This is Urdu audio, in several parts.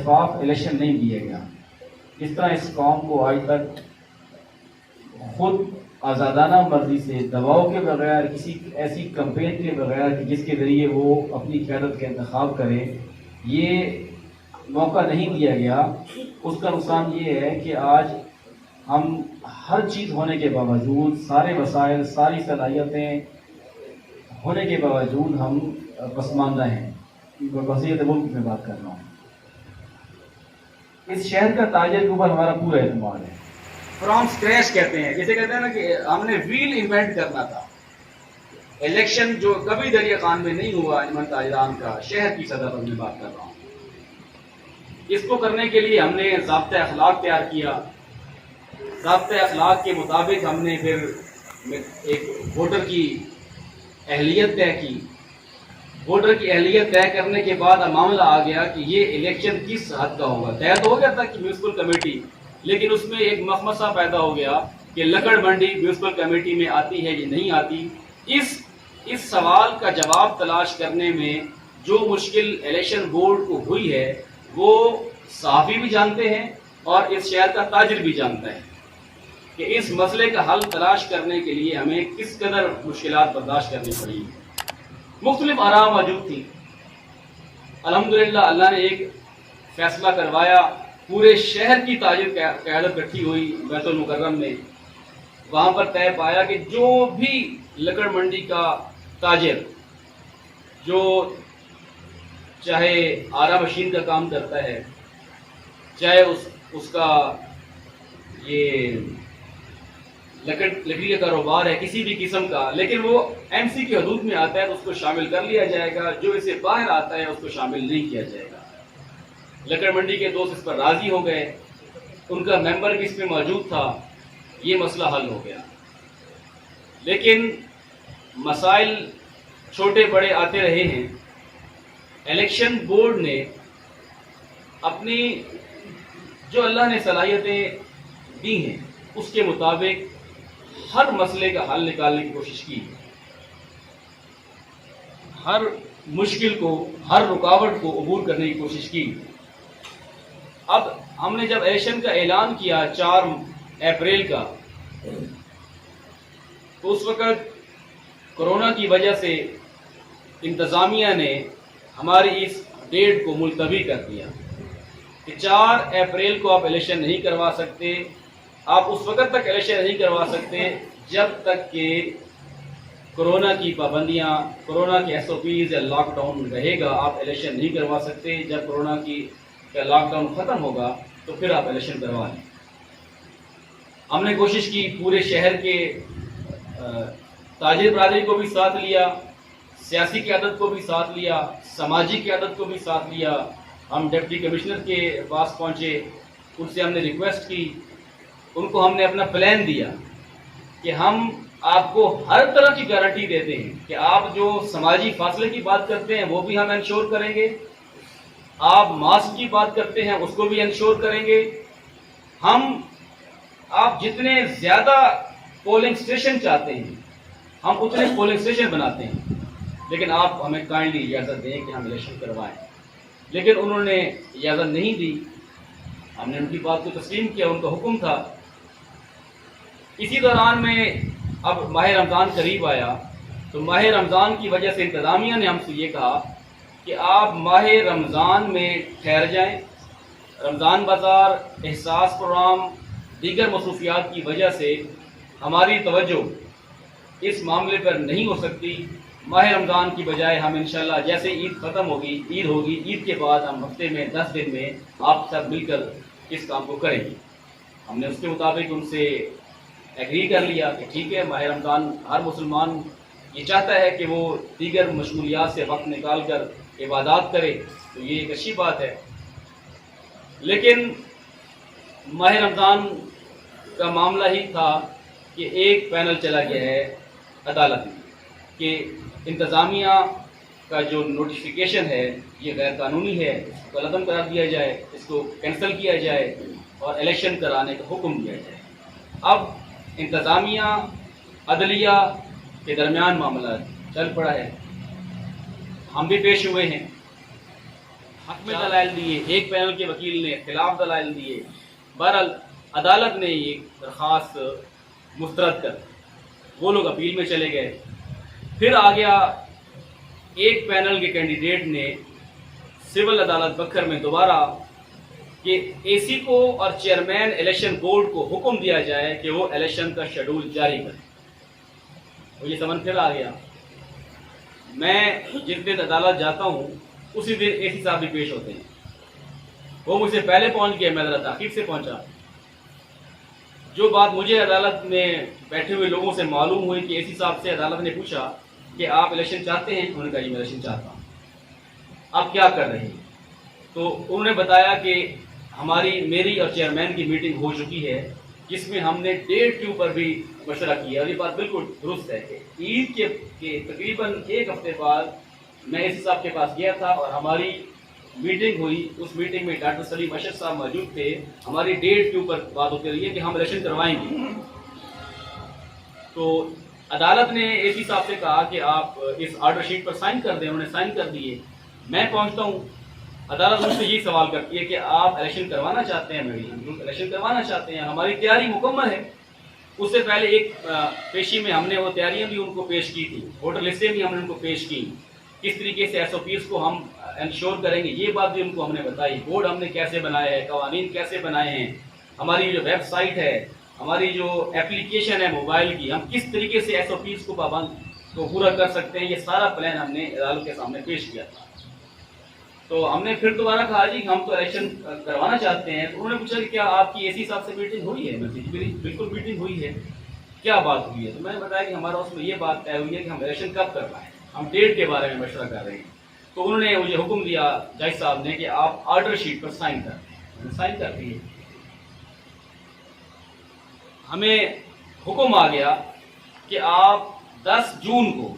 شفاف الیکشن نہیں دیا گیا. جس طرح اس قوم کو آج تک خود آزادانہ مرضی سے دباؤ کے بغیر کسی ایسی کمپین کے بغیر کہ جس کے ذریعے وہ اپنی قیادت کا انتخاب کرے یہ موقع نہیں دیا گیا. اس کا نقصان یہ ہے کہ آج ہم ہر چیز ہونے کے باوجود سارے وسائل ساری صلاحیتیں ہونے کے باوجود ہم پسماندہ ہیں. وسیعت ملک میں بات کر رہا ہوں. اس شہر کا تاجر کے اوپر ہمارا پورا اعتماد ہے. فرام اسکریچ کہتے ہیں، جیسے کہتے ہیں نا کہ ہم نے ویل انوینٹ کرنا تھا. الیکشن جو کبھی دریا خان میں نہیں ہوا انجمن تاجران کا، شہر کی سطح پر میں بات کر رہا ہوں، اس کو کرنے کے لیے ہم نے ضابطۂ اخلاق تیار کیا. ضابطۂ اخلاق کے مطابق ہم نے پھر ایک ووٹر کی اہلیت طے کی. ووٹر کی اہلیت طے کرنے کے بعد معاملہ آ گیا کہ یہ الیکشن کس حد کا ہوگا. طے تو ہو گیا تھا کہ میونسپل کمیٹی، لیکن اس میں ایک مخمصہ پیدا ہو گیا کہ لکڑ منڈی میونسپل کمیٹی میں آتی ہے یا نہیں آتی. اس سوال کا جواب تلاش کرنے میں جو مشکل الیکشن بورڈ کو ہوئی ہے وہ صحافی بھی جانتے ہیں اور اس شہر کا تاجر بھی جانتا ہے کہ اس مسئلے کا حل تلاش کرنے کے لیے ہمیں کس قدر مشکلات برداشت کرنی پڑی. مختلف آراء موجود تھی. الحمدللہ اللہ نے ایک فیصلہ کروایا. پورے شہر کی تاجر قیادت اکٹھی ہوئی بیت المکرم میں. وہاں پر طے پایا کہ جو بھی لکڑ منڈی کا تاجر جو چاہے آرا مشین کا کام کرتا ہے، چاہے اس کا یہ لکڑی کا کاروبار ہے کسی بھی قسم کا، لیکن وہ ایم سی کی حدود میں آتا ہے تو اس کو شامل کر لیا جائے گا. جو اسے باہر آتا ہے اس کو شامل نہیں کیا جائے گا. لکڑ منڈی کے دوست اس پر راضی ہو گئے. ان کا ممبر بھی اس میں موجود تھا. یہ مسئلہ حل ہو گیا. لیکن مسائل چھوٹے بڑے آتے رہے ہیں. الیکشن بورڈ نے اپنی جو اللہ نے صلاحیتیں دی ہیں اس کے مطابق ہر مسئلے کا حل نکالنے کی کوشش کی. ہر مشکل کو، ہر رکاوٹ کو عبور کرنے کی کوشش کی. اب ہم نے جب الیکشن کا اعلان کیا 4 اپریل کا، تو اس وقت کورونا کی وجہ سے انتظامیہ نے ہماری اس ڈیٹ کو ملتوی کر دیا کہ 4 اپریل کو آپ الیکشن نہیں کروا سکتے. آپ اس وقت تک الیکشن نہیں کروا سکتے جب تک کہ کورونا کی پابندیاں، کورونا کے ایس او پیز یا لاک ڈاؤن رہے گا. آپ الیکشن نہیں کروا سکتے. جب کورونا کی لاک ڈاؤن ختم ہوگا تو پھر آپ الیکشن کروا لیں. ہم نے کوشش کی، پورے شہر کے تاجر برادری کو بھی ساتھ لیا، سیاسی قیادت کو بھی ساتھ لیا، سماجی قیادت کو بھی ساتھ لیا. ہم ڈپٹی کمشنر کے پاس پہنچے، ان سے ہم نے ریکویسٹ کی. ان کو ہم نے اپنا پلان دیا کہ ہم آپ کو ہر طرح کی گارنٹی دیتے ہیں کہ آپ جو سماجی فاصلے کی بات کرتے ہیں وہ بھی ہم انشور کریں گے. آپ ماسک کی بات کرتے ہیں اس کو بھی انشور کریں گے. ہم آپ جتنے زیادہ پولنگ اسٹیشن چاہتے ہیں ہم اتنے پولنگ اسٹیشن بناتے ہیں، لیکن آپ ہمیں کائنڈلی اجازت دیں کہ ہم الیکشن کروائیں. لیکن انہوں نے اجازت نہیں دی. ہم نے ان کی بات کو تسلیم کیا، ان کا حکم تھا. اسی دوران میں اب ماہ رمضان قریب آیا تو ماہ رمضان کی وجہ سے انتظامیہ نے ہم سے یہ کہا کہ آپ ماہ رمضان میں ٹھہر جائیں. رمضان بازار، احساس پروگرام، دیگر مصروفیات کی وجہ سے ہماری توجہ اس معاملے پر نہیں ہو سکتی. ماہ رمضان کی بجائے ہم انشاءاللہ جیسے عید ختم ہوگی، عید ہوگی، عید کے بعد ہم ہفتے میں 10 دن میں آپ سب مل کر اس کام کو کریں گے. ہم نے اس کے مطابق ان سے ایگری کر لیا کہ ٹھیک ہے. ماہ رمضان ہر مسلمان یہ چاہتا ہے کہ وہ دیگر مشغولیات سے وقت نکال کر عبادات کرے، تو یہ ایک اچھی بات ہے. لیکن ماہ رمضان کا معاملہ ہی تھا کہ ایک پینل چلا گیا ہے عدالت میں کہ انتظامیہ کا جو نوٹیفیکیشن ہے یہ غیر قانونی ہے، اس کو عدم قرار دیا جائے، اس کو کینسل کیا جائے اور الیکشن کرانے کا حکم دیا جائے. اب انتظامیہ عدلیہ کے درمیان معاملہ چل پڑا ہے. ہم بھی پیش ہوئے ہیں. حق میں دلائل دیے، ایک پینل کے وکیل نے خلاف دلائل دیے. بہرحال عدالت نے یہ درخواست مسترد کر وہ لوگ اپیل میں چلے گئے. پھر آ گیا ایک پینل کے کینڈیڈیٹ نے سول عدالت بکھر میں دوبارہ کہ اے سی کو اور چیئرمین الیکشن بورڈ کو حکم دیا جائے کہ وہ الیکشن کا شیڈول جاری کرے. وہ یہ سمن پھر آ گیا. میں جس دن عدالت جاتا ہوں اسی دن اے سی صاحب بھی پیش ہوتے ہیں. وہ مجھ سے پہلے پہنچ گئے، میں ذرا تحقیق سے پہنچا. جو بات مجھے عدالت میں بیٹھے ہوئے لوگوں سے معلوم ہوئی کہ اے سی صاحب سے عدالت نے پوچھا کہ آپ الیکشن چاہتے ہیں؟ انہوں نے کہا جی میں الیکشن چاہتا ہوں. آپ کیا کر رہے ہیں؟ تو انہوں نے بتایا کہ میری اور چیئرمین کی میٹنگ ہو چکی ہے جس میں ہم نے ڈیٹ کے اوپر بھی مشورہ کیا. اور یہ بات بالکل درست ہے کہ عید کے تقریباً ایک ہفتے بعد میں اے سی صاحب کے پاس گیا تھا اور ہماری میٹنگ ہوئی. اس میٹنگ میں ڈاکٹر سلیم اشرف صاحب موجود تھے. ہماری ڈیٹ کے اوپر بات ہوتی رہی ہے کہ ہم الیکشن کروائیں گے. تو عدالت نے اے سی صاحب سے کہا کہ آپ اس آرڈر شیٹ پر سائن کر دیں. انہوں نے سائن کر دیے. میں پہنچتا ہوں، عدالت مجھ سے یہی سوال کرتی ہے کہ آپ الیکشن کروانا چاہتے ہیں؟ میں الیکشن کروانا چاہتے ہیں، ہماری تیاری مکمل ہے. اس سے پہلے ایک پیشی میں ہم نے وہ تیاریاں بھی ان کو پیش کی تھی، ووٹر لسٹیں بھی ہم نے ان کو پیش کی، کس طریقے سے ایس او پیز کو ہم انشور کریں گے یہ بات بھی ان کو ہم نے بتائی. بورڈ ہم نے کیسے بنایا ہے، قوانین کیسے بنائے ہیں، ہماری جو ویب سائٹ ہے، ہماری جو اپلیکیشن ہے موبائل کی، ہم کس طریقے سے ایس او پیز کو پورا کر سکتے ہیں، یہ سارا پلان ہم نے عدالت کے سامنے پیش کیا تھا. تو ہم نے پھر دوبارہ کہا جی ہم تو الیکشن کروانا چاہتے ہیں. تو انہوں نے پوچھا کہ کیا آپ کی اے سی صاحب سے میٹنگ ہوئی ہے؟ میں بالکل میٹنگ ہوئی ہے. کیا بات ہوئی ہے؟ تو میں نے بتایا کہ ہمارا اس میں یہ بات طے ہوئی ہے کہ ہم الیکشن کب کرنا ہے، ہم ڈیٹ کے بارے میں مشورہ کر رہے ہیں. تو انہوں نے مجھے حکم دیا جج صاحب نے کہ آپ آرڈر شیٹ پر سائن کر دیں. میں نے سائن کر دیے. ہمیں حکم آ گیا کہ آپ 10 جون کو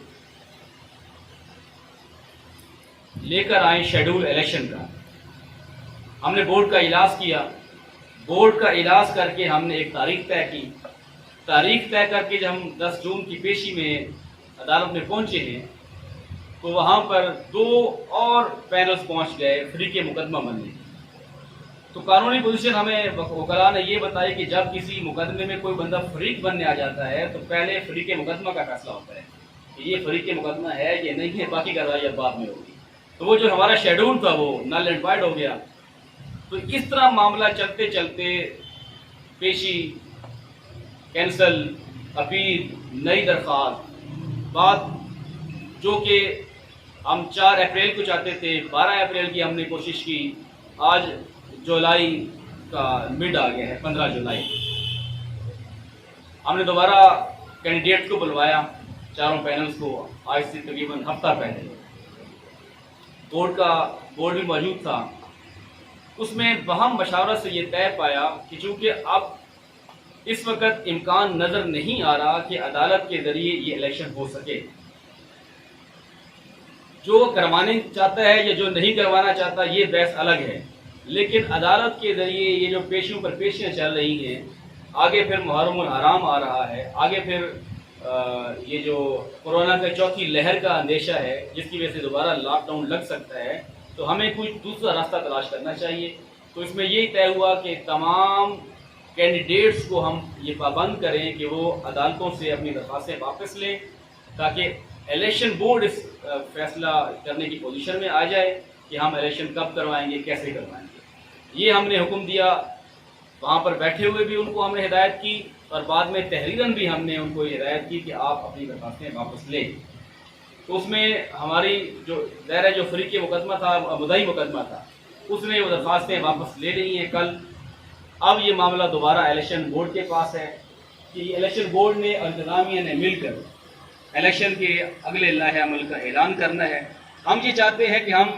لے کر آئیں شیڈول الیکشن کا. ہم نے بورڈ کا اجلاس کیا. بورڈ کا اجلاس کر کے ہم نے ایک تاریخ طے کی. تاریخ طے کر کے جب ہم 10 جون کی پیشی میں عدالت میں پہنچے ہیں تو وہاں پر 2 اور پینلز پہنچ گئے فریق مقدمہ بننے. تو قانونی پوزیشن ہمیں وکلاء نے یہ بتائی کہ جب کسی مقدمے میں کوئی بندہ فریق بننے آ جاتا ہے تو پہلے فریق مقدمہ کا فیصلہ ہوتا ہے کہ یہ فریق مقدمہ ہے یہ نہیں ہے، باقی کارروائی بعد میں ہوگی. تو وہ جو ہمارا شیڈول تھا وہ نل اینڈ وائڈ ہو گیا. تو اس طرح معاملہ چلتے چلتے پیشی، کینسل، اپیل، نئی درخواست، بات جو کہ ہم 4 اپریل کو چاہتے تھے 12 اپریل کی ہم نے کوشش کی. آج جولائی کا مڈ آ گیا ہے، 15 جولائی. ہم نے دوبارہ کینڈیڈیٹ کو بلوایا، چاروں پینلز کو، آج سے تقریباً ہفتہ پہلے. بورڈ بھی موجود تھا. اس میں بہم مشاورت سے یہ طے پایا کہ چونکہ اب اس وقت امکان نظر نہیں آ رہا کہ عدالت کے ذریعے یہ الیکشن ہو سکے. جو کروانے چاہتا ہے یا جو نہیں کروانا چاہتا یہ بحث الگ ہے، لیکن عدالت کے ذریعے یہ جو پیشیوں پر پیشیاں چل رہی ہیں، آگے پھر محرم الحرام آ رہا ہے، آگے پھر یہ جو کورونا کے چوتھی لہر کا اندیشہ ہے جس کی وجہ سے دوبارہ لاک ڈاؤن لگ سکتا ہے، تو ہمیں کچھ دوسرا راستہ تلاش کرنا چاہیے. تو اس میں یہی طے ہوا کہ تمام کینڈیڈیٹس کو ہم یہ پابند کریں کہ وہ عدالتوں سے اپنی درخواستیں واپس لیں تاکہ الیکشن بورڈ اس فیصلہ کرنے کی پوزیشن میں آ جائے کہ ہم الیکشن کب کروائیں گے، کیسے کروائیں گے. یہ ہم نے حکم دیا. وہاں پر بیٹھے ہوئے بھی ان کو ہم نے ہدایت کی اور بعد میں تحریراً بھی ہم نے ان کو یہ ہدایت کی کہ آپ اپنی درخواستیں واپس لیں. تو اس میں ہماری جو دائرہ جو فریق مقدمہ تھا، مدعی مقدمہ تھا، اس نے وہ درخواستیں واپس لے لی ہیں کل. اب یہ معاملہ دوبارہ الیکشن بورڈ کے پاس ہے کہ یہ الیکشن بورڈ نے اور انتظامیہ نے مل کر الیکشن کے اگلے لائحہ عمل کا اعلان کرنا ہے. ہم یہ چاہتے ہیں کہ ہم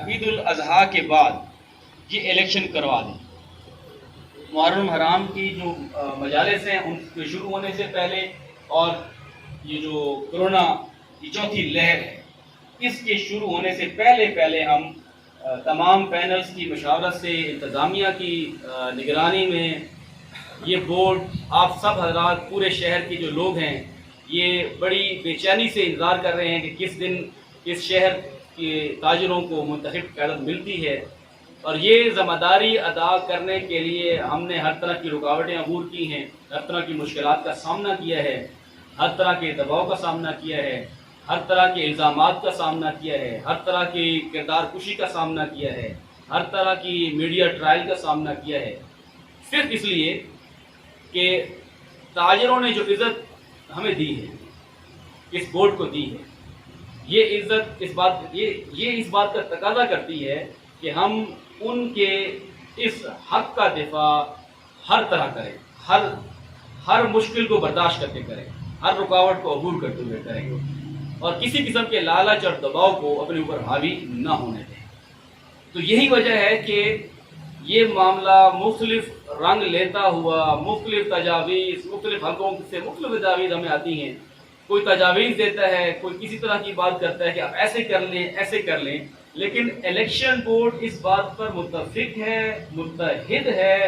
عید الاضحیٰ کے بعد یہ الیکشن کروا دیں. محرم حرام کی جو مجالس ہیں ان کے شروع ہونے سے پہلے اور یہ جو کورونا کی چوتھی لہر ہے اس کے شروع ہونے سے پہلے ہم تمام پینلز کی مشاورت سے، انتظامیہ کی نگرانی میں، یہ بورڈ، آپ سب حضرات، پورے شہر کے جو لوگ ہیں یہ بڑی بے چینی سے انتظار کر رہے ہیں کہ کس دن اس شہر کے تاجروں کو منتخب قیادت ملتی ہے، اور یہ ذمہ داری ادا کرنے کے لیے ہم نے ہر طرح کی رکاوٹیں عبور کی ہیں، ہر طرح کی مشکلات کا سامنا کیا ہے، ہر طرح کے دباؤ کا سامنا کیا ہے، ہر طرح کے الزامات کا سامنا کیا ہے، ہر طرح کی کردار کشی کا سامنا کیا ہے، ہر طرح کی میڈیا ٹرائل کا سامنا کیا ہے، صرف اس لیے کہ تاجروں نے جو عزت ہمیں دی ہے، اس بورڈ کو دی ہے، یہ عزت اس بات کا تقاضا کرتی ہے کہ ہم ان کے اس حق کا دفاع ہر طرح کریں، ہر مشکل کو برداشت کرتے کریں، ہر رکاوٹ کو عبور کرتے ہوئے کریں، اور کسی قسم کے لالچ اور دباؤ کو اپنے اوپر حاوی نہ ہونے دیں۔ تو یہی وجہ ہے کہ یہ معاملہ مختلف رنگ لیتا ہوا، مختلف تجاویز، مختلف حلقوں سے مختلف تجاویز ہمیں آتی ہیں۔ کوئی تجاویز دیتا ہے، کوئی کسی طرح کی بات کرتا ہے کہ آپ ایسے کر لیں، ایسے کر لیں، لیکن الیکشن بورڈ اس بات پر متفق ہے، متحد ہے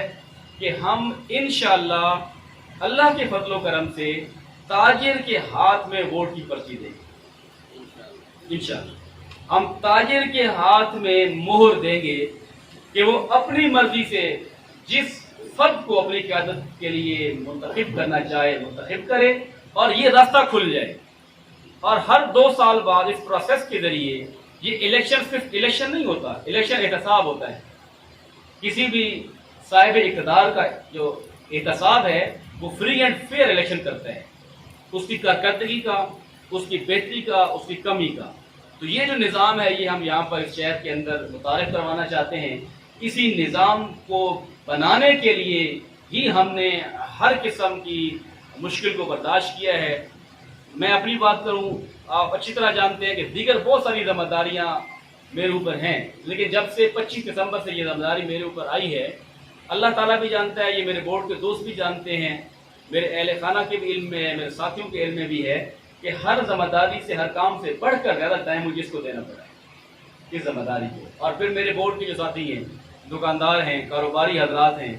کہ ہم انشاءاللہ اللہ کے فضل و کرم سے تاجر کے ہاتھ میں ووٹ کی پرچی دیں گے۔ انشاءاللہ ہم تاجر کے ہاتھ میں مہر دیں گے کہ وہ اپنی مرضی سے جس فرد کو اپنی قیادت کے لیے منتخب کرنا چاہے منتخب کرے، اور یہ راستہ کھل جائے۔ اور ہر 2 سال بعد اس پروسیس کے ذریعے، یہ الیکشن صرف الیکشن نہیں ہوتا، الیکشن احتساب ہوتا ہے۔ کسی بھی صاحب اقتدار کا جو احتساب ہے وہ فری اینڈ فیئر الیکشن کرتا ہے، اس کی کارکردگی کا، اس کی بہتری کا، اس کی کمی کا۔ تو یہ جو نظام ہے یہ ہم یہاں پر اس شہر کے اندر متعارف کروانا چاہتے ہیں۔ اسی نظام کو بنانے کے لیے ہی ہم نے ہر قسم کی مشکل کو برداشت کیا ہے۔ میں اپنی بات کروں، آپ اچھی طرح جانتے ہیں کہ دیگر بہت ساری ذمہ داریاں میرے اوپر ہیں، لیکن جب سے 25 دسمبر سے یہ ذمہ داری میرے اوپر آئی ہے، اللہ تعالیٰ بھی جانتا ہے، یہ میرے بورڈ کے دوست بھی جانتے ہیں، میرے اہل خانہ کے بھی علم میں ہے، میرے ساتھیوں کے علم میں بھی ہے کہ ہر ذمہ داری سے، ہر کام سے بڑھ کر زیادہ ٹائم مجھے اس کو دینا پڑا ہے، اس ذمہ داری کو۔ اور پھر میرے بورڈ کے جو ساتھی ہیں، دکاندار ہیں، کاروباری حضرات ہیں،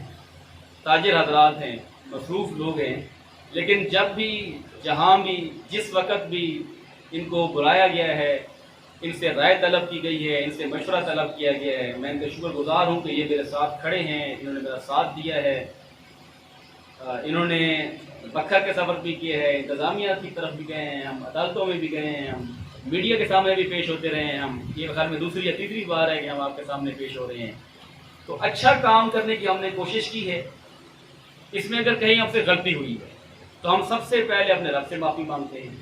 تاجر حضرات ہیں، مصروف لوگ ہیں، لیکن جب بھی، جہاں بھی، جس وقت بھی ان کو بلایا گیا ہے، ان سے رائے طلب کی گئی ہے، ان سے مشورہ طلب کیا گیا ہے، میں ان کا شکر گزار ہوں کہ یہ میرے ساتھ کھڑے ہیں، انہوں نے میرا ساتھ دیا ہے، انہوں نے بکھر کے سفر بھی کیے ہیں، انتظامیہ کی طرف بھی گئے ہیں، ہم عدالتوں میں بھی گئے ہیں، ہم میڈیا کے سامنے بھی پیش ہوتے رہے ہیں، ہم یہ خیال میں دوسری یا تیسری بار ہے کہ ہم آپ کے سامنے پیش ہو رہے ہیں۔ تو اچھا کام کرنے کی ہم نے کوشش کی ہے۔ اس میں اگر کہیں ہم سے غلطی ہوئی ہے تو ہم سب سے پہلے اپنے رب سے معافی مانگتے ہیں۔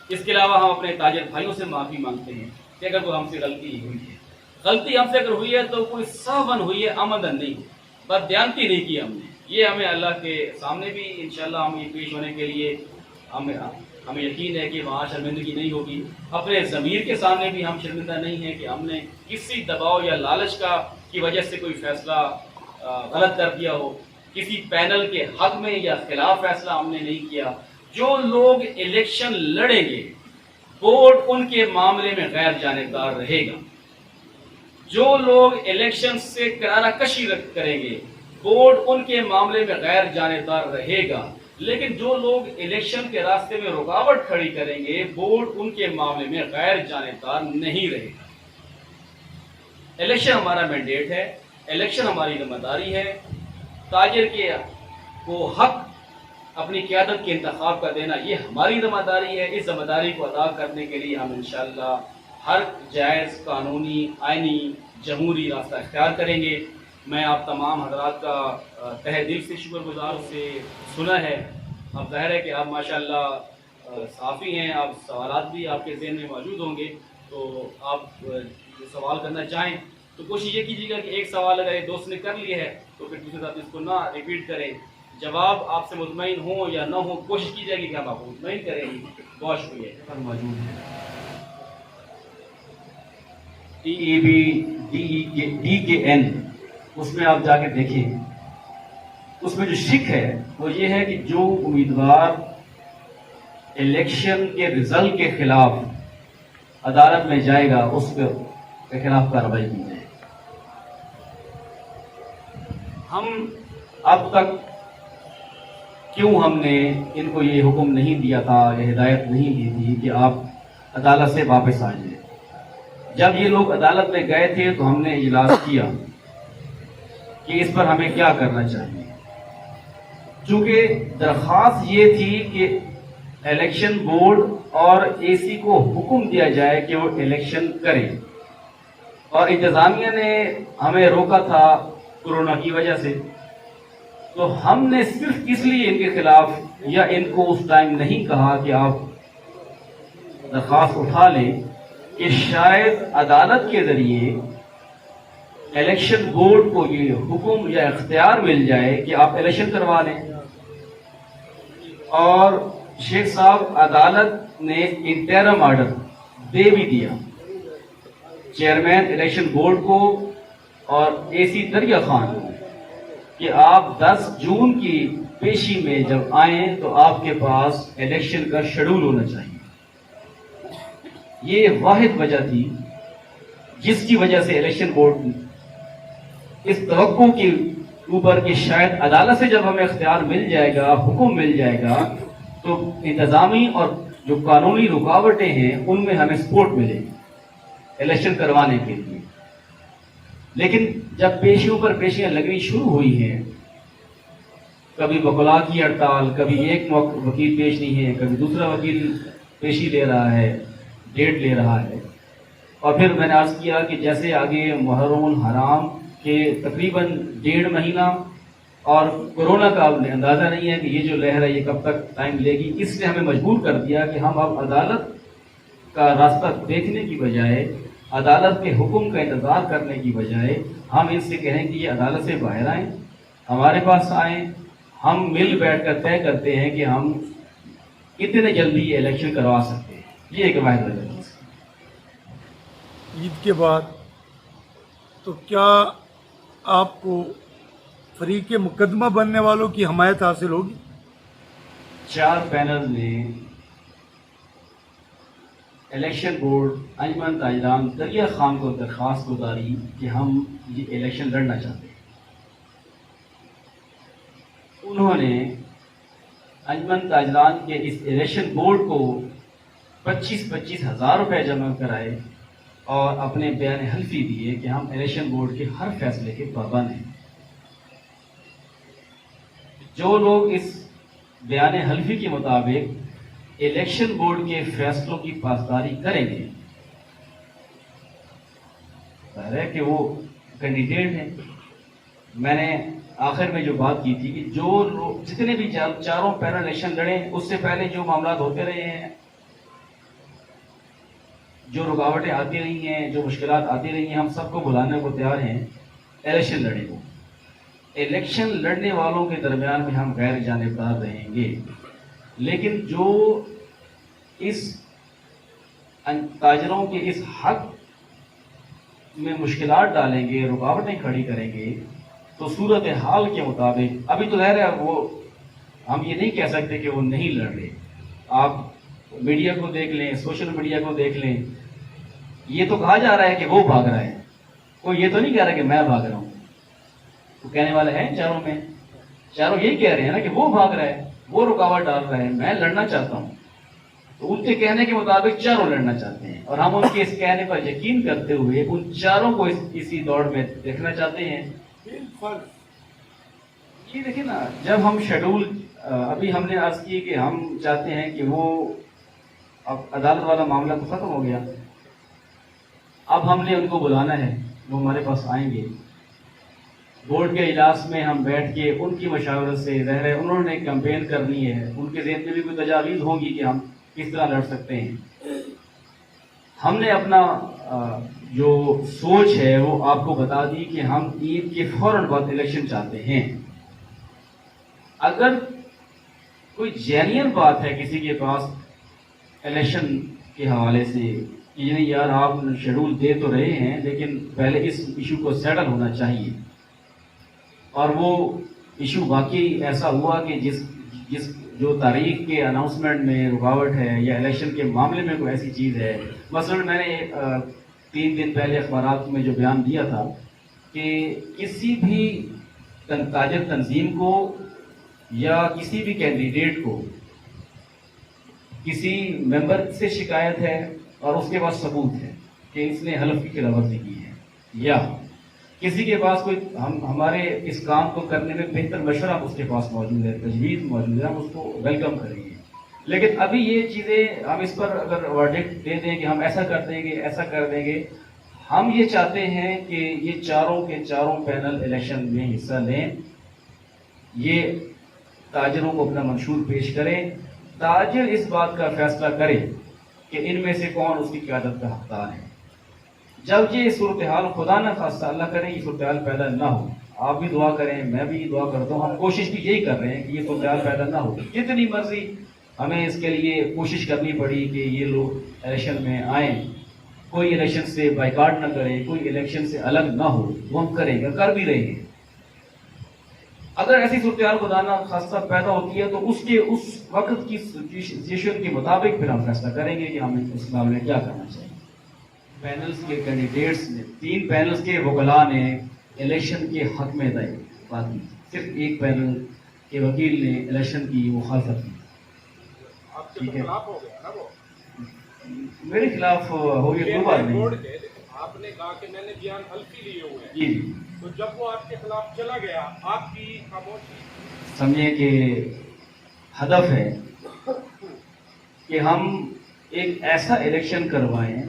اس کے علاوہ ہم اپنے تاجر بھائیوں سے معافی مانگتے ہیں کہ اگر کوئی ہم سے غلطی ہوئی ہے، غلطی ہم سے اگر ہوئی ہے تو کوئی سہون ہوئی ہے، عمدن نہیں، بددیانتی نہیں کی ہم نے۔ یہ ہمیں اللہ کے سامنے بھی انشاءاللہ ہم یہ پیش ہونے کے لیے ہمیں یقین ہے کہ وہاں شرمندگی نہیں ہوگی۔ اپنے ضمیر کے سامنے بھی ہم شرمندہ نہیں ہیں کہ ہم نے کسی دباؤ یا لالچ کی وجہ سے کوئی فیصلہ غلط کر دیا ہو، کسی پینل کے حق میں یا خلاف فیصلہ ہم نے نہیں کیا۔ جو لوگ الیکشن لڑیں گے، بورڈ ان کے معاملے میں غیر جانبدار رہے گا۔ جو لوگ الیکشن سے کنارہ کشی کریں گے، بورڈ ان کے معاملے میں غیر جانبدار رہے گا، لیکن جو لوگ الیکشن کے راستے میں رکاوٹ کھڑی کریں گے، بورڈ ان کے معاملے میں غیر جانبدار نہیں رہے گا۔ الیکشن ہمارا مینڈیٹ ہے، الیکشن ہماری ذمہ داری ہے۔ تاجر کو حق اپنی قیادت کے انتخاب کا دینا یہ ہماری ذمہ داری ہے۔ اس ذمہ داری کو ادا کرنے کے لیے ہم انشاءاللہ ہر جائز، قانونی، آئینی، جمہوری راستہ اختیار کریں گے۔ میں آپ تمام حضرات کا تہ دل سے شکر گزار سے سنا ہے۔ اب ظاہر ہے کہ آپ ماشاءاللہ صحافی ہیں، آپ سوالات بھی آپ کے ذہن میں موجود ہوں گے، تو آپ سوال کرنا چاہیں تو کوشش یہ کیجیے گا کہ ایک سوال اگر ایک دوست نے کر لیا ہے تو پھر دوسرے ساتھ اس کو نہ ریپیٹ کریں۔ جواب آپ سے مطمئن ہوں یا نہ ہو، کوشش کی جائے گی کہ ہم آپ کو مطمئن کریں گی۔ بہت شکریہ۔ موجود ہے TEBDEN، اس میں آپ جا کے دیکھیں، اس میں جو شک ہے وہ یہ ہے کہ جو امیدوار الیکشن کے رزلٹ کے خلاف عدالت میں جائے گا اس کے خلاف کارروائی کی جائے۔ ہم اب تک کیوں ہم نے ان کو یہ حکم نہیں دیا تھا، یہ ہدایت نہیں دی تھی کہ آپ عدالت سے واپس آ جائیں۔ جب یہ لوگ عدالت میں گئے تھے تو ہم نے اجلاس کیا کہ اس پر ہمیں کیا کرنا چاہیے، چونکہ درخواست یہ تھی کہ الیکشن بورڈ اور اے سی کو حکم دیا جائے کہ وہ الیکشن کرے، اور انتظامیہ نے ہمیں روکا تھا کورونا کی وجہ سے۔ تو ہم نے صرف اس لیے ان کے خلاف یا ان کو اس ٹائم نہیں کہا کہ آپ درخواست اٹھا لیں کہ شاید عدالت کے ذریعے الیکشن بورڈ کو یہ حکم یا اختیار مل جائے کہ آپ الیکشن کروا لیں۔ اور شیخ صاحب عدالت نے انٹرم آرڈر دے بھی دیا چیئرمین الیکشن بورڈ کو اور اے سی دریا خان کو کہ آپ 10 جون کی پیشی میں جب آئیں تو آپ کے پاس الیکشن کا شیڈول ہونا چاہیے۔ یہ واحد وجہ تھی جس کی وجہ سے الیکشن بورڈ اس توقع کے اوپر کہ شاید عدالت سے جب ہمیں اختیار مل جائے گا، حکم مل جائے گا، تو انتظامی اور جو قانونی رکاوٹیں ہیں ان میں ہمیں سپورٹ ملے گی الیکشن کروانے کے لیے۔ لیکن جب پیشیوں پر پیشیاں لگنی شروع ہوئی ہیں، کبھی وکلاء کی ہڑتال، کبھی ایک وکیل پیش نہیں ہے، کبھی دوسرا وکیل پیشی لے رہا ہے، ڈیٹ لے رہا ہے، اور پھر میں نے عرض کیا کہ جیسے آگے محرم الحرام کے تقریباً 1.5 مہینہ اور کورونا کا اندازہ نہیں ہے کہ یہ جو لہر ہے یہ کب تک ٹائم لے گی، اس نے ہمیں مجبور کر دیا کہ ہم اب عدالت کا راستہ دیکھنے کی بجائے، عدالت کے حکم کا انتظار کرنے کی بجائے ہم ان سے کہیں کہ یہ عدالت سے باہر آئیں، ہمارے پاس آئیں، ہم مل بیٹھ کر طے کرتے ہیں کہ ہم کتنے جلدی یہ الیکشن کروا سکتے ہیں۔ یہ ایک واحد وجہ ہے۔ عید کے بعد تو کیا آپ کو فریق مقدمہ بننے والوں کی حمایت حاصل ہوگی؟ 4 پینل نے الیکشن بورڈ انجمن تاجران دریا خان کو درخواست گزاری کہ ہم یہ الیکشن لڑنا چاہتے ہیں۔ انہوں نے انجمن تاجران کے اس الیکشن بورڈ کو 25,000 روپے جمع کرائے اور اپنے بیان حلفی دیے کہ ہم الیکشن بورڈ کے ہر فیصلے کے پابند ہیں۔ جو لوگ اس بیان حلفی کے مطابق الیکشن بورڈ کے فیصلوں کی پاسداری کریں گے، ظاہر ہے کہ وہ کینڈیڈیٹ ہیں۔ میں نے آخر میں جو بات کی تھی کہ جو لوگ جتنے بھی چاروں پیرا الیکشن لڑے، اس سے پہلے جو معاملات ہوتے رہے ہیں، جو رکاوٹیں آتی رہی ہیں، جو مشکلات آتی رہی ہیں، ہم سب کو بلانے کو تیار ہیں الیکشن لڑنے کو۔ الیکشن لڑنے والوں کے درمیان میں ہم غیر جانبدار رہیں گے، لیکن جو اس تاجروں کے اس حق میں مشکلات ڈالیں گے، رکاوٹیں کھڑی کریں گے، تو صورتحال کے مطابق ابھی تو ظاہر ہے وہ ہم یہ نہیں کہہ سکتے کہ وہ نہیں لڑ رہے۔ آپ میڈیا کو دیکھ لیں، سوشل میڈیا کو دیکھ لیں، یہ تو کہا جا رہا ہے کہ وہ بھاگ رہا ہے، کوئی یہ تو نہیں کہہ رہا کہ میں بھاگ رہا ہوں۔ تو کہنے والے ہیں چاروں میں، چاروں یہی کہہ رہے ہیں نا کہ وہ بھاگ رہا ہے، وہ رکاوٹ ڈال رہا ہے، میں لڑنا چاہتا ہوں۔ تو ان کے کہنے کے مطابق چاروں لڑنا چاہتے ہیں، اور ہم ان کے اس کہنے پر یقین کرتے ہوئے ان چاروں کو اسی دوڑ میں دیکھنا چاہتے ہیں۔ یہ دیکھیں نا، جب ہم شیڈول ابھی ہم نے عرض کی کہ ہم چاہتے ہیں کہ وہ اب عدالت والا معاملہ تو ختم ہو گیا، اب ہم نے ان کو بلانا ہے، وہ ہمارے پاس آئیں گے۔ بورڈ کے اجلاس میں ہم بیٹھ کے ان کی مشاورت سے، ظاہر ہے انہوں نے کیمپین کرنی ہے، ان کے ذہن میں بھی کوئی تجاویز ہوگی کہ ہم کس طرح لڑ سکتے ہیں۔ ہم نے اپنا جو سوچ ہے وہ آپ کو بتا دی کہ ہم عید کے فوراً بعد الیکشن چاہتے ہیں۔ اگر کوئی جینین بات ہے کسی کے پاس الیکشن کے حوالے سے کہ یعنی یار آپ شیڈول دے تو رہے ہیں لیکن پہلے اس ایشو کو سیٹل ہونا چاہیے، اور وہ ایشو واقعی ایسا ہوا کہ جس جو تاریخ کے اناؤنسمنٹ میں رکاوٹ ہے یا الیکشن کے معاملے میں کوئی ایسی چیز ہے، مثلا میں نے 3 دن پہلے اخبارات میں جو بیان دیا تھا کہ کسی بھی تاجر تنظیم کو یا کسی بھی کینڈیڈیٹ کو کسی ممبر سے شکایت ہے اور اس کے پاس ثبوت ہے کہ اس نے حلف کی خلاف ورزی کی ہے، یا کسی کے پاس کوئی ہمارے اس کام کو کرنے میں بہتر مشورہ اس کے پاس موجود ہے، تجویز موجود ہے، ہم اس کو ویلکم کریں گے. لیکن ابھی یہ چیزیں ہم اس پر اگر ورڈکٹ دے دیں کہ ہم ایسا کر دیں گے، ایسا کر دیں گے، ہم یہ چاہتے ہیں کہ یہ چاروں کے چاروں پینل الیکشن میں حصہ لیں، یہ تاجروں کو اپنا منشور پیش کریں، تاجر اس بات کا فیصلہ کرے کہ ان میں سے کون اس کی قیادت کا حقدار ہے. جب یہ صورتحال خدا نہ خواستہ اللہ کرے یہ صورتحال پیدا نہ ہو، آپ بھی دعا کریں، میں بھی دعا کرتا ہوں، ہم کوشش بھی یہی کر رہے ہیں کہ یہ صورتحال پیدا نہ ہو. جتنی مرضی ہمیں اس کے لیے کوشش کرنی پڑی کہ یہ لوگ الیکشن میں آئیں، کوئی الیکشن سے بائیکاٹ نہ کرے، کوئی الیکشن سے الگ نہ ہو، وہ ہم کریں گے، کر بھی رہے ہیں. اگر ایسی صورتحال خدا نہ خواستہ پیدا ہوتی ہے تو اس وقت کی سچویشن کے مطابق پھر ہم فیصلہ کریں گے کہ ہمیں اس معاملے میں کیا کرنا چاہیے. پینلز کے کینڈیڈیٹس نے 3 پینلز کے وکلاء نے الیکشن کے حق میں بات کی، صرف ایک پینل کے وکیل نے الیکشن کی مخالفت کی. ٹھیک ہے، میرے خلاف ہو گیا 2 بار نہیں. آپ نے کہا کہ میں نے بیان حلفی لیے ہوئے ہیں، جی، تو جب وہ آپ کے خلاف چلا گیا آپ کی خاموشی سمجھیں کہ ہدف ہے کہ ہم ایک ایسا الیکشن کروائیں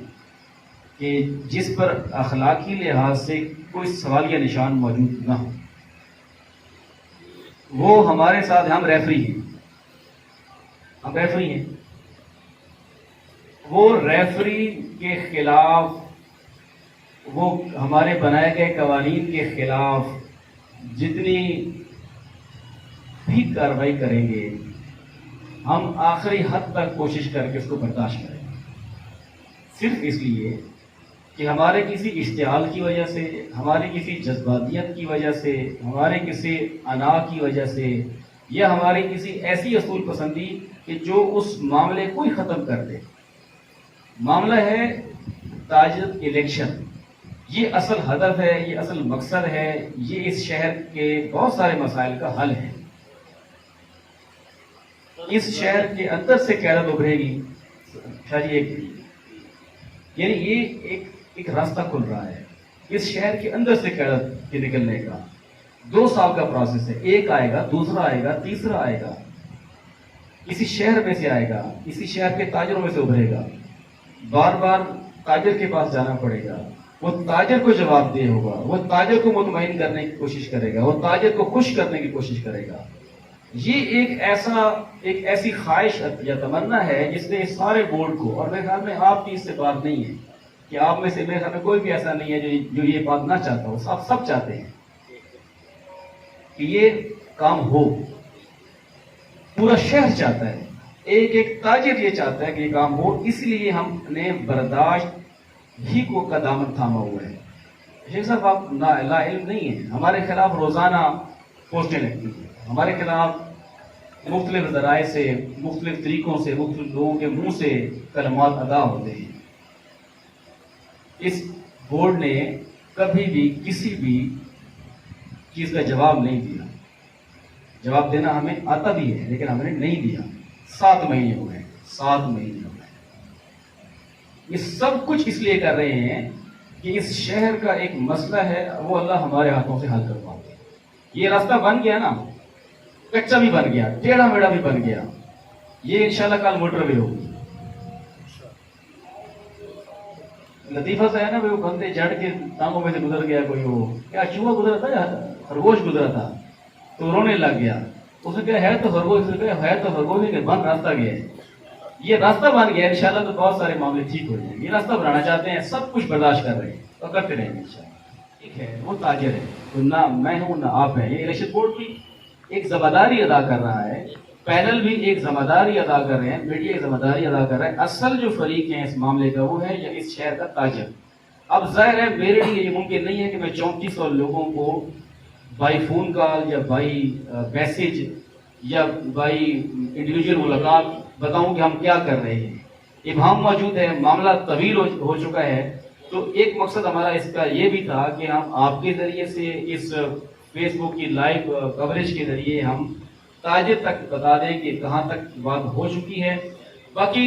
کہ جس پر اخلاقی لحاظ سے کوئی سوالیہ نشان موجود نہ ہو. وہ ہمارے ساتھ ہم ریفری ہیں، وہ ریفری کے خلاف، وہ ہمارے بنائے گئے قوانین کے خلاف جتنی بھی کارروائی کریں گے ہم آخری حد تک کوشش کر کے اس کو برداشت کریں گے، صرف اس لیے کہ ہمارے کسی اشتعال کی وجہ سے، ہماری کسی جذباتیت کی وجہ سے، ہمارے کسی انا کی وجہ سے، یا ہماری کسی ایسی اصول پسندی کہ جو اس معاملے کو ہی ختم کر دے. معاملہ ہے تاجر الیکشن، یہ اصل ہدف ہے، یہ اصل مقصد ہے، یہ اس شہر کے بہت سارے مسائل کا حل ہے. اس شہر کے اندر سے قیادت ابھرے گی. یعنی یہ ایک راستہ کھل رہا ہے اس شہر کے اندر سے قیادت کے نکلنے کا. 2 سال کا پروسیس ہے، ایک آئے گا، دوسرا آئے گا، تیسرا آئے گا، کسی شہر میں سے آئے گا، کسی شہر کے تاجروں میں سے ابھرے گا. بار بار تاجر کے پاس جانا پڑے گا، وہ تاجر کو جواب دہ ہوگا، وہ تاجر کو مطمئن کرنے کی کوشش کرے گا، وہ تاجر کو خوش کرنے کی کوشش کرے گا. یہ ایک ایسی خواہش یا تمنا ہے جس نے اس سارے بورڈ کو، اور میرے خیال میں آپ کی اس سے بات نہیں ہے کہ آپ میں سے، میرے خیال میں کوئی بھی ایسا نہیں ہے جو یہ بات نہ چاہتا ہو. آپ سب چاہتے ہیں کہ یہ کام ہو، پورا شہر چاہتا ہے، ایک تاجر یہ چاہتا ہے کہ یہ کام ہو. اس لیے ہم نے برداشت ہی کا دامن تھاما ہوا ہے. شیخ صاحب آپ لا علم نہیں ہیں، ہمارے خلاف روزانہ پوسٹیں لگتی ہیں، ہمارے خلاف مختلف ذرائع سے، مختلف طریقوں سے، مختلف لوگوں کے منہ سے کلمات ادا ہوتے ہیں. اس بورڈ نے کبھی بھی کسی بھی چیز کا جواب نہیں دیا. جواب دینا ہمیں آتا بھی ہے لیکن ہم نے نہیں دیا. 7 مہینے ہو گئے. یہ سب کچھ اس لیے کر رہے ہیں کہ اس شہر کا ایک مسئلہ ہے، وہ اللہ ہمارے ہاتھوں سے حل کروا دے. یہ راستہ بن گیا نا، کچا بھی بن گیا، ٹیڑھا میڑھا بھی بن گیا. یہ انشاءاللہ کل موٹر وے ہوگی. لطیفہ سا ہے نا، وہ بندے جڑ کے ٹانگوں میں سے گزر گیا، کوئی وہ کیا چوہا گزرا تھا یا خرگوش گزرا تھا تو رونے لگ گیا. اس نے کہا ہے تو خرگوش، ہے تو خرگوش کے بند راستہ گیا ہے. یہ راستہ بن گیا، انشاءاللہ تو بہت سارے معاملے ٹھیک ہو جائیں گے. یہ راستہ بنانا چاہتے ہیں، سب کچھ برداشت کر رہے ہیں اور کرتے رہیں گے انشاءاللہ. ٹھیک ہے، وہ تاجر ہے، تو نہ میں ہوں نہ آپ ہیں. یہ الیکشن بورڈ بھی ایک ذمہ داری ادا کر رہا ہے، پینل بھی ایک ذمہ داری ادا کر رہے ہیں، میڈیا ایک ذمہ داری ادا کر رہا ہے. اصل جو فریق ہے اس معاملے کا وہ ہے یا اس شہر کا تاجر. اب ظاہر ہے میرے لیے یہ ممکن نہیں ہے کہ میں 3400 لوگوں کو بائی فون کال یا بائی میسج یا بائی انڈیویجول ملاقات بتاؤں کہ ہم کیا کر رہے ہیں. ابہام موجود ہے، معاملہ طویل ہو چکا ہے. تو ایک مقصد ہمارا اس کا یہ بھی تھا کہ ہم آپ کے ذریعے سے اس فیس بک کی لائیو کوریج کے ذریعے ہم تاجر تک بتا دیں کہ کہاں تک بات ہو چکی ہے. باقی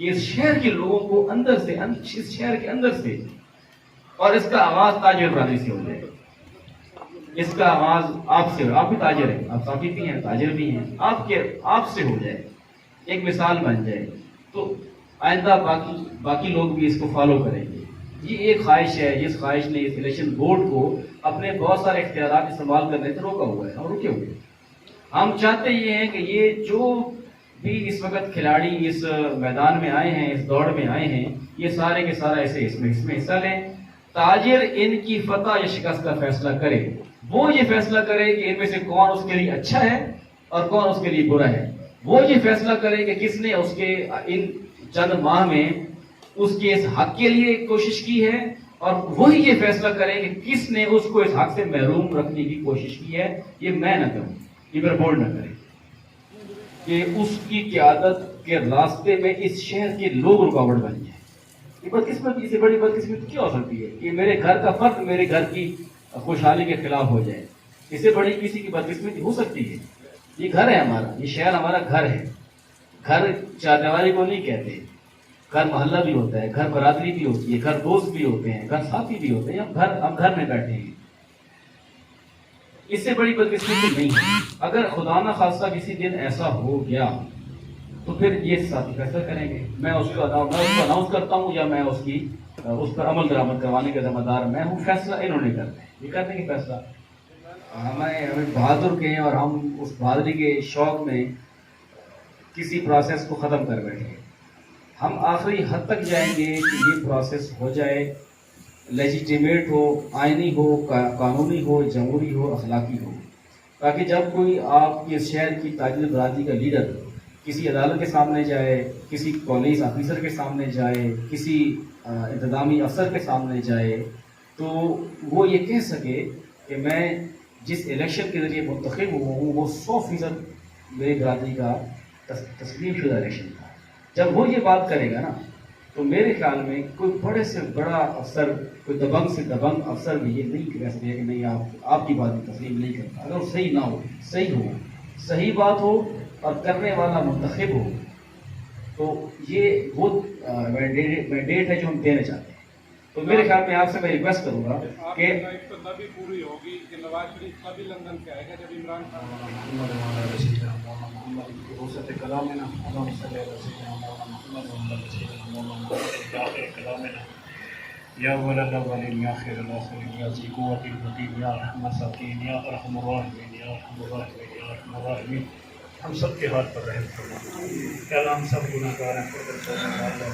کہ اس شہر کے لوگوں کو اندر سے اس شہر کے اندر سے، اور اس کا آغاز تاجر برادری سے ہو جائے، اس کا آغاز آپ سے، آپ بھی تاجر ہیں، آپ صافی بھی ہیں، تاجر بھی ہیں، آپ سے ہو جائے، ایک مثال بن جائے، تو آئندہ باقی لوگ بھی اس کو فالو کریں گے۔ یہ ایک خواہش ہے جس خواہش نے اس الیکشن بورڈ کو اپنے بہت سارے اختیارات استعمال کرنے سے روکا ہوا ہے، ہم رکے ہوئے ہیں۔ ہم چاہتے یہ ہیں کہ یہ جو بھی اس وقت کھلاڑی اس میدان میں آئے ہیں، اس دوڑ میں آئے ہیں، یہ سارے کے سارا اس میں حصہ لیں، تاجر ان کی فتح یا شکست کا فیصلہ کرے، وہ یہ فیصلہ کرے کہ ان میں سے کون اس کے لیے اچھا ہے اور کون اس کے لیے برا ہے، وہ یہ فیصلہ کرے کہ کس نے اس کے ان چند ماہ میں اس کے اس حق کے لیے کوشش کی ہے، اور وہی یہ فیصلہ کرے کہ کس نے اس کو اس حق سے محروم رکھنے کی کوشش کی ہے۔ یہ میں نہ کروں، یہ میرا بورڈ نہ کرے کہ اس کی قیادت کے راستے میں اس شہر کے لوگ رکاوٹ بن جائیں۔ یہ بدقسمتی سے بڑی بدقسمتی کیا ہو سکتی ہے کہ میرے گھر کا فرد میرے گھر کی خوشحالی کے خلاف ہو جائے؟ اس سے بڑی کسی کی بدقسمتی ہو سکتی ہے؟ یہ گھر ہے ہمارا، یہ شہر ہمارا گھر ہے۔ گھر چار دیواری کو نہیں کہتے، گھر محلہ بھی ہوتا ہے، گھر برادری بھی ہوتی ہے، گھر دوست بھی ہوتے ہیں، گھر ساتھی بھی ہوتے ہیں، ہم گھر میں بیٹھے ہیں۔ اس سے بڑی بدقسمتی نہیں ہے۔ اگر خدا نہ خواستہ کسی دن ایسا ہو گیا تو پھر یہ ساتھی فیصلہ کریں گے، میں اس کو اناؤنس کرتا ہوں یا میں اس پر عمل درآمد کروانے کا ذمہ دار میں ہوں، فیصلہ انہوں نے کرنا ہے، یہ کرنے کی فیصلہ ہمیں بہادر کے ہیں، اور ہم اس بہادری کے شوق میں کسی پروسیس کو ختم کر بیٹھے ہیں۔ ہم آخری حد تک جائیں گے کہ یہ پروسیس ہو جائے، لیجیٹیمیٹ ہو، آئینی ہو، قانونی ہو، جمہوری ہو، اخلاقی ہو، تاکہ جب کوئی آپ کے شہر کی تاجر برادری کا لیڈر کسی عدالت کے سامنے جائے، کسی پولیس آفیسر کے سامنے جائے، کسی انتظامی افسر کے سامنے جائے، تو وہ یہ کہہ سکے کہ میں جس الیکشن کے ذریعے منتخب ہوا ہوں وہ 100% میری برادری کا تسلیم شدہ الیکشن تھا۔ جب وہ یہ بات کرے گا نا تو میرے خیال میں کوئی بڑے سے بڑا افسر، کوئی دبنگ سے دبنگ افسر بھی یہ نہیں کہہ سکے کہ نہیں آپ کی بات تسلیم نہیں کرتا۔ اگر وہ صحیح نہ ہو، صحیح بات ہو اور کرنے والا منتخب ہو، تو یہ وہ مینڈیٹ ہے جو ہم دینا چاہتے ہیں۔ تو میرے خیال میں آپ سے میں ریکویسٹ کروں گا کہ تو تبھی پوری ہوگی کہ نواز شریف تبھی لندن سے آئے گا جب عمران خان یا ولد الاولین یا خیر الاخرین یا ذی قوة المتین یا ارحم الراحمین یا ارحم الراحمین یا ارحم الراحمین یا ارحم الراحمین، ہم سب کے ہاتھ پر رحم فرما۔ یا اللہ ہم سب گناہ گار ہیں،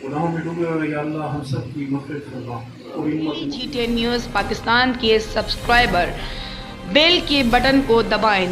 گناہوں میں ڈوبے ہوئے، یا اللہ ہم سب کی مغفرت فرما۔ اور GTN نیوز پاکستان کے سبسکرائبر بیل کے بٹن کو دبائیں۔